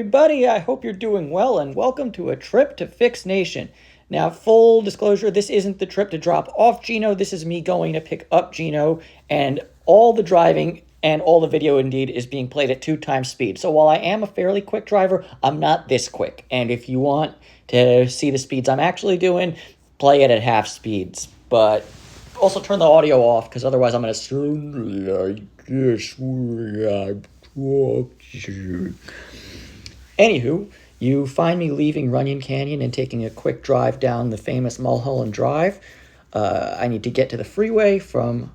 everybody. I hope you're doing well, and welcome to a trip to FixNation. Now, full disclosure, this isn't the trip to drop off Gino. This is me going to pick up Gino, and all the driving and all the video, indeed, is being played at 2x speed. So while I am a fairly quick driver, I'm not this quick. And if you want to see the speeds I'm actually doing, play it at half speeds. But also turn the audio off, because otherwise I'm going to sound like this when I talk to you. Anywho, you find me leaving Runyon Canyon and taking a quick drive down the famous Mulholland Drive. I need to get to the freeway from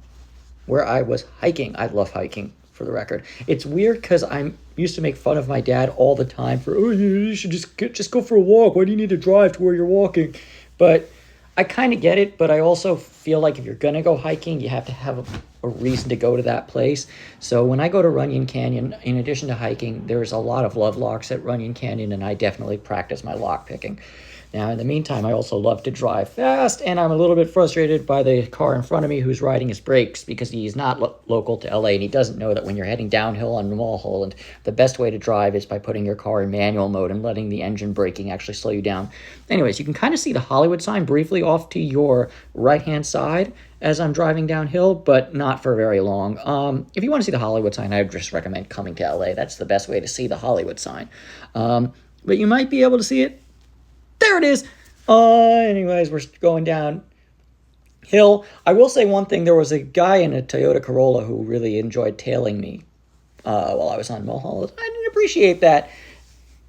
where I was hiking. I love hiking, for the record. It's weird because I used to make fun of my dad all the time for, oh, you should just go for a walk. Why do you need to drive to where you're walking? But I kind of get it, but I also feel like if you're going to go hiking, you have to have a reason to go to that place. So when I go to Runyon Canyon, in addition to hiking, there's a lot of love locks at Runyon Canyon, and I definitely practice my lock picking. Now, in the meantime, I also love to drive fast, and I'm a little bit frustrated by the car in front of me who's riding his brakes because he's not local to LA, and he doesn't know that when you're heading downhill on Mulholland, the best way to drive is by putting your car in manual mode and letting the engine braking actually slow you down. Anyways, you can kind of see the Hollywood sign briefly off to your right-hand side as I'm driving downhill, but not for very long. If you want to see the Hollywood sign, I would just recommend coming to LA. That's the best way to see the Hollywood sign. But you might be able to see it. There it is. Anyways, we're going down hill. I will say one thing. There was a guy in a Toyota Corolla who really enjoyed tailing me while I was on Mulholland. I didn't appreciate that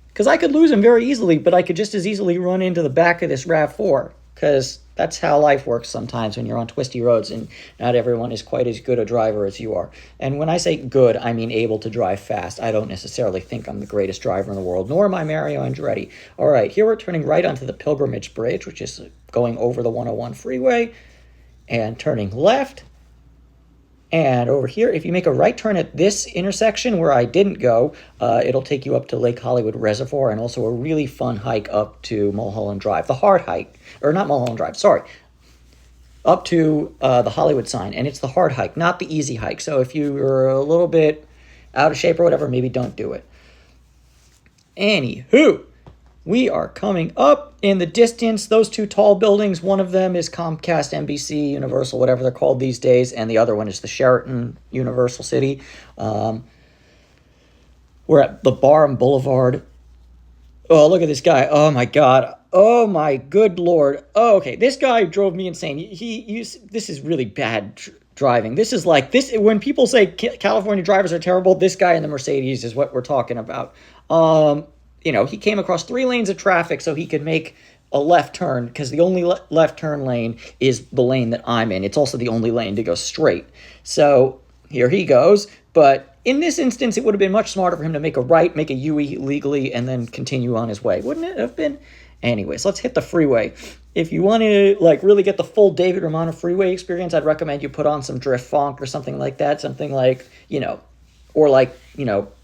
because I could lose him very easily, but I could just as easily run into the back of this RAV4 because that's how life works sometimes when you're on twisty roads and not everyone is quite as good a driver as you are. And when I say good, I mean able to drive fast. I don't necessarily think I'm the greatest driver in the world, nor am I Mario Andretti. All right, here we're turning right onto the Pilgrimage Bridge, which is going over the 101 freeway, and turning left. And over here, if you make a right turn at this intersection where I didn't go, it'll take you up to Lake Hollywood Reservoir and also a really fun hike up to Mulholland Drive. The hard hike, or not Mulholland Drive, sorry, up to the Hollywood sign. And it's the hard hike, not the easy hike. So if you're a little bit out of shape or whatever, maybe don't do it. Anywho, we are coming up in the distance. Those two tall buildings, one of them is Comcast, NBC, Universal, whatever they're called these days, and the other one is the Sheraton Universal City. We're at the Barham Boulevard. Oh, look at this guy. Oh, my God. Oh, my good Lord. Oh, okay. This guy drove me insane. This is really bad driving. This is like this. When people say California drivers are terrible, this guy in the Mercedes is what we're talking about. He came across 3 lanes of traffic so he could make a left turn because the only left turn lane is the lane that I'm in. It's also the only lane to go straight. So here he goes. But in this instance, it would have been much smarter for him to make a right, make a U-E legally, and then continue on his way. Wouldn't it have been? Anyways, let's hit the freeway. If you want to really get the full David Romano freeway experience, I'd recommend you put on some drift funk or something like that. Something like,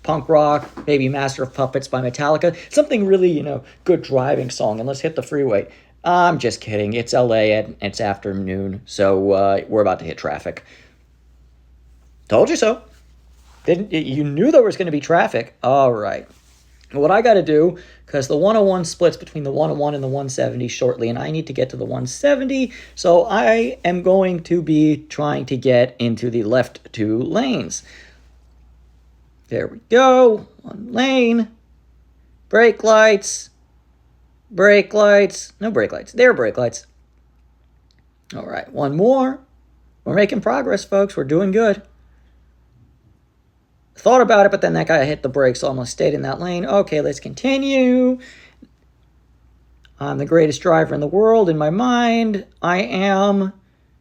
punk rock, maybe Master of Puppets by Metallica. Something really, good driving song. And let's hit the freeway. I'm just kidding. It's LA and it's afternoon, so we're about to hit traffic. Told you so. You knew there was going to be traffic. All right. What I got to do, because the 101 splits between the 101 and the 170 shortly, and I need to get to the 170, so I am going to be trying to get into the left 2 lanes. There we go. 1 lane. Brake lights. Brake lights. No brake lights. There are brake lights. All right. 1 more. We're making progress, folks. We're doing good. Thought about it, but then that guy hit the brakes, so I almost stayed in that lane. Okay, let's continue. I'm the greatest driver in the world. In my mind, I am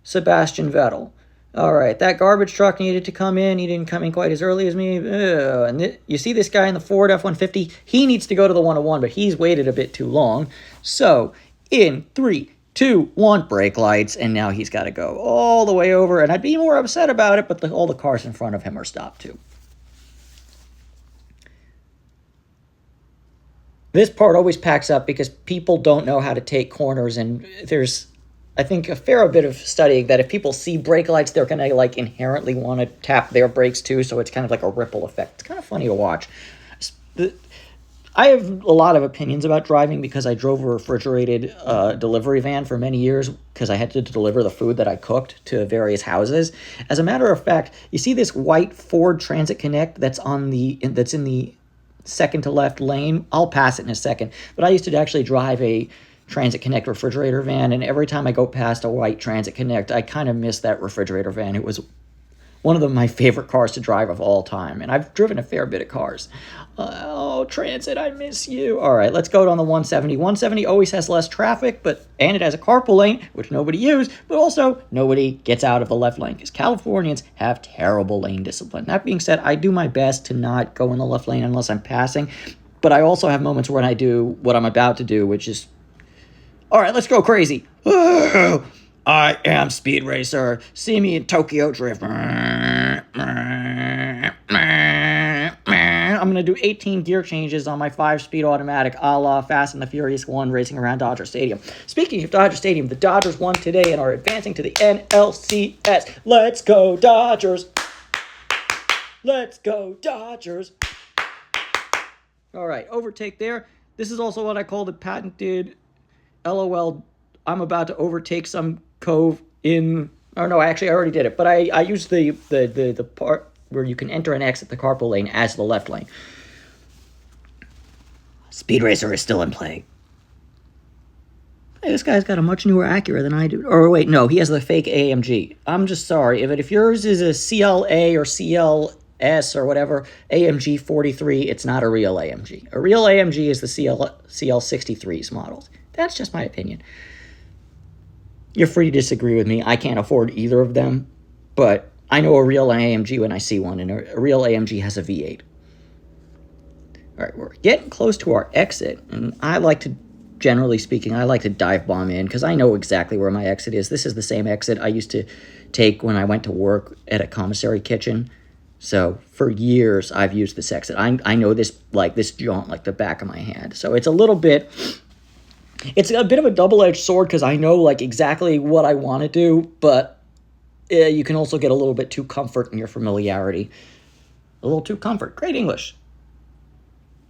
Sebastian Vettel. All right, that garbage truck needed to come in. He didn't come in quite as early as me. You see this guy in the Ford F-150? He needs to go to the 101, but he's waited a bit too long. So, in 3, 2, 1, brake lights, and now he's got to go all the way over. And I'd be more upset about it, but all the cars in front of him are stopped too. This part always packs up because people don't know how to take corners, and there's, I think, a fair bit of studying that if people see brake lights, they're going to inherently want to tap their brakes too, so it's kind of like a ripple effect. It's kind of funny to watch. I have a lot of opinions about driving because I drove a refrigerated delivery van for many years because I had to deliver the food that I cooked to various houses. As a matter of fact, you see this white Ford Transit Connect that's in the second to left lane. I'll pass it in a second, but I used to actually drive a Transit Connect refrigerator van, and every time I go past a white Transit Connect, I kind of miss that refrigerator van. It was one of my favorite cars to drive of all time, and I've driven a fair bit of cars. Oh, Transit, I miss you. All right, let's go on the 170. 170 always has less traffic, and it has a carpool lane, which nobody uses, but also nobody gets out of the left lane because Californians have terrible lane discipline. That being said, I do my best to not go in the left lane unless I'm passing, but I also have moments when I do what I'm about to do, which is, all right, let's go crazy. I am Speed Racer. See me in Tokyo Drift. I'm going to do 18 gear changes on my 5-speed automatic a la Fast and the Furious 1 racing around Dodger Stadium. Speaking of Dodger Stadium, the Dodgers won today and are advancing to the NLCS. Let's go, Dodgers. Let's go, Dodgers. All right, overtake there. This is also what I call the patented LOL. I'm about to overtake some cove in. Oh no, actually I already did it. But I used the part where you can enter and exit the carpool lane as the left lane. Speed Racer is still in play. Hey, this guy's got a much newer Acura than I do. Or wait, no, he has the fake AMG. I'm just sorry. If yours is a CLA or CLS or whatever, AMG 43, it's not a real AMG. A real AMG is the CL63's models. That's just my opinion. You're free to disagree with me. I can't afford either of them, but I know a real AMG when I see one, and a real AMG has a V8. All right, we're getting close to our exit, and generally speaking, I like to dive bomb in because I know exactly where my exit is. This is the same exit I used to take when I went to work at a commissary kitchen. So for years, I've used this exit. I know this jaunt like the back of my hand. So it's a bit of a double-edged sword because I know exactly what I want to do, but you can also get a little bit too comfort in your familiarity. A little too comfort. Great English.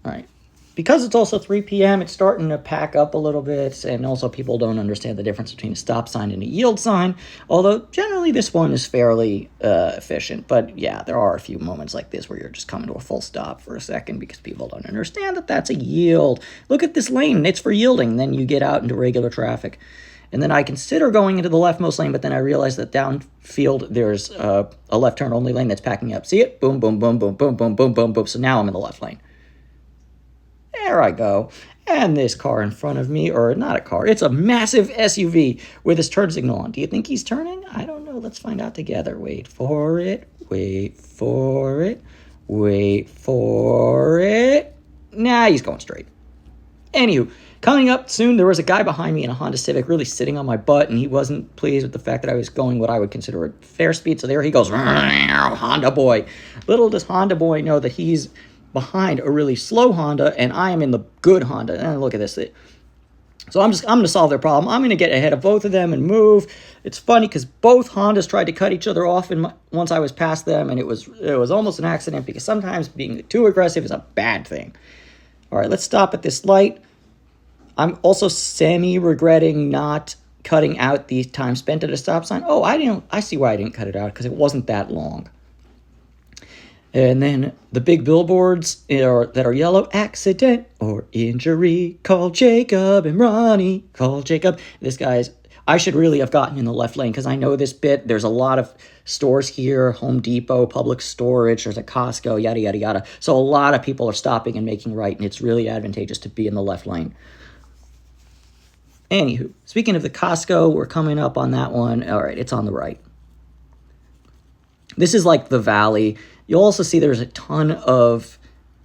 All right. Because it's also 3 p.m., it's starting to pack up a little bit, and also people don't understand the difference between a stop sign and a yield sign, although generally this one is fairly efficient. But yeah, there are a few moments like this where you're just coming to a full stop for a second because people don't understand that that's a yield. Look at this lane, it's for yielding. Then you get out into regular traffic. And then I consider going into the leftmost lane, but then I realize that downfield there's a left turn only lane that's packing up. See it? Boom, boom, boom, boom, boom, boom, boom, boom, boom. So now I'm in the left lane. There I go. And this car in front of me, or not a car, it's a massive SUV with his turn signal on. Do you think he's turning? I don't know. Let's find out together. Wait for it. Wait for it. Wait for it. Nah, he's going straight. Anywho, coming up soon, there was a guy behind me in a Honda Civic really sitting on my butt, and he wasn't pleased with the fact that I was going what I would consider a fair speed. So there he goes, Honda boy. Little does Honda boy know that he's behind a really slow Honda, and I am in the good Honda. And look at this. So I'm going to solve their problem. I'm going to get ahead of both of them and move. It's funny because both Hondas tried to cut each other off once I was past them, and it was almost an accident because sometimes being too aggressive is a bad thing. All right, let's stop at this light. I'm also semi-regretting not cutting out the time spent at a stop sign. Oh, I see why I didn't cut it out because it wasn't that long. And then the big billboards that are yellow, accident or injury, call Jacob and Ronnie, call Jacob. I should really have gotten in the left lane because I know this bit. There's a lot of stores here, Home Depot, Public Storage, there's a Costco, yada, yada, yada. So a lot of people are stopping and making right, and it's really advantageous to be in the left lane. Anywho, speaking of the Costco, we're coming up on that one. All right, it's on the right. This is like the valley. You'll also see there's a ton of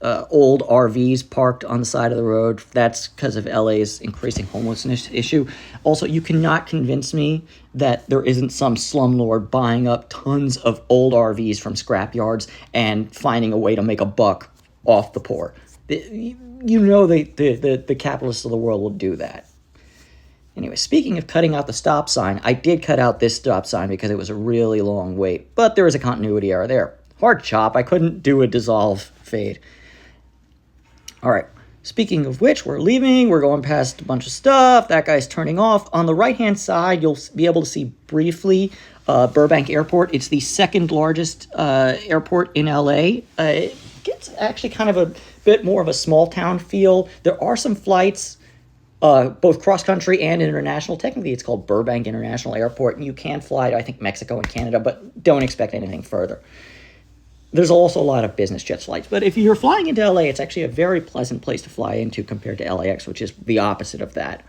old RVs parked on the side of the road. That's because of LA's increasing homelessness issue. Also, you cannot convince me that there isn't some slumlord buying up tons of old RVs from scrapyards and finding a way to make a buck off the poor. You know the capitalists of the world will do that. Anyway, speaking of cutting out the stop sign, I did cut out this stop sign because it was a really long wait, but there was a continuity error there. Hard chop, I couldn't do a dissolve fade. All right, Speaking of which, we're leaving. We're going past a bunch of stuff. That guy's turning off. On the right-hand side, you'll be able to see briefly Burbank Airport. It's the second largest airport in LA. It gets actually kind of a bit more of a small town feel. There are some flights, both cross-country and international. Technically, it's called Burbank International Airport, and you can fly to, I think, Mexico and Canada, but don't expect anything further. There's also a lot of business jet flights, but if you're flying into LA, it's actually a very pleasant place to fly into compared to LAX, which is the opposite of that.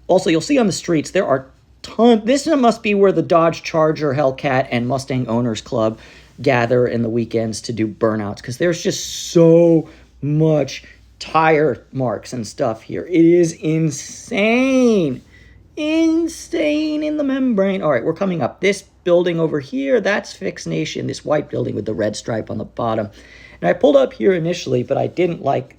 Also, you'll see on the streets, there are tons. This must be where the Dodge Charger, Hellcat, and Mustang Owners Club gather in the weekends to do burnouts, because there's just so much tire marks and stuff here. It is insane. Insane in the membrane. All right, we're coming up. This building over here, that's FixNation, this white building with the red stripe on the bottom. And I pulled up here initially, but I didn't like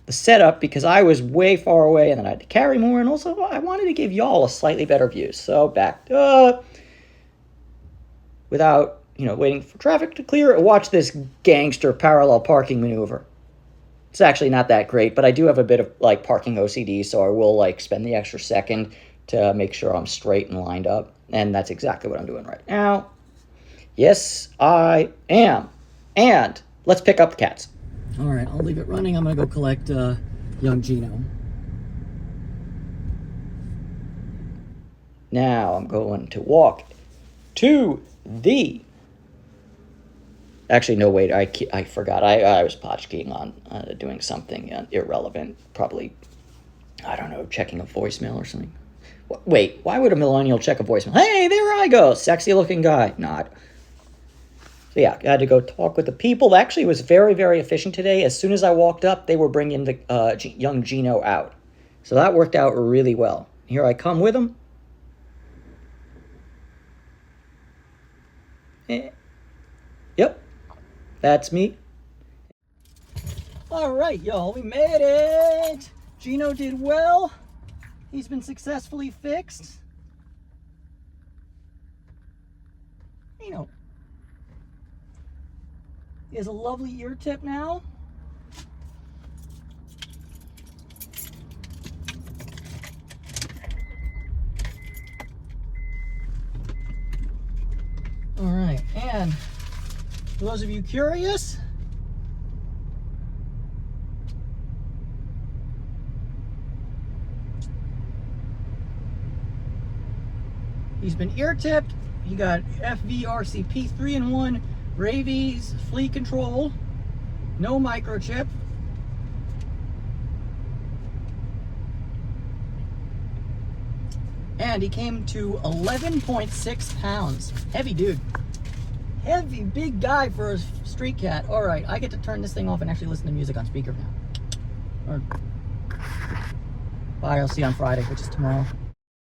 the setup because I was way far away and then I had to carry more, and also I wanted to give y'all a slightly better view. So backed up without, waiting for traffic to clear. Watch this gangster parallel parking maneuver. It's actually not that great, but I do have a bit of parking OCD, so I will spend the extra second to make sure I'm straight and lined up. And that's exactly what I'm doing right now. Yes, I am. And let's pick up the cats. All right, I'll leave it running. I'm going to go collect young Gino. Now I'm going to walk to the... Actually, no, wait, I forgot. I was potchkeying on doing something irrelevant. Probably, I don't know, checking a voicemail or something. Wait, why would a millennial check a voicemail? Hey, there I go, sexy looking guy. Not. So yeah, I had to go talk with the people. Actually, it was very, very efficient today. As soon as I walked up, they were bringing the young Gino out. So that worked out really well. Here I come with him. Yep, that's me. All right, y'all, we made it. Gino did well. He's been successfully fixed. He has a lovely ear tip now. All right, and for those of you curious, he's been ear tipped. He got FVRCP 3-in-1 rabies flea control, no microchip. And he came to 11.6 pounds. Heavy dude. Heavy, big guy for a street cat. All right, I get to turn this thing off and actually listen to music on speaker now. Bye, I'll see you on Friday, which is tomorrow.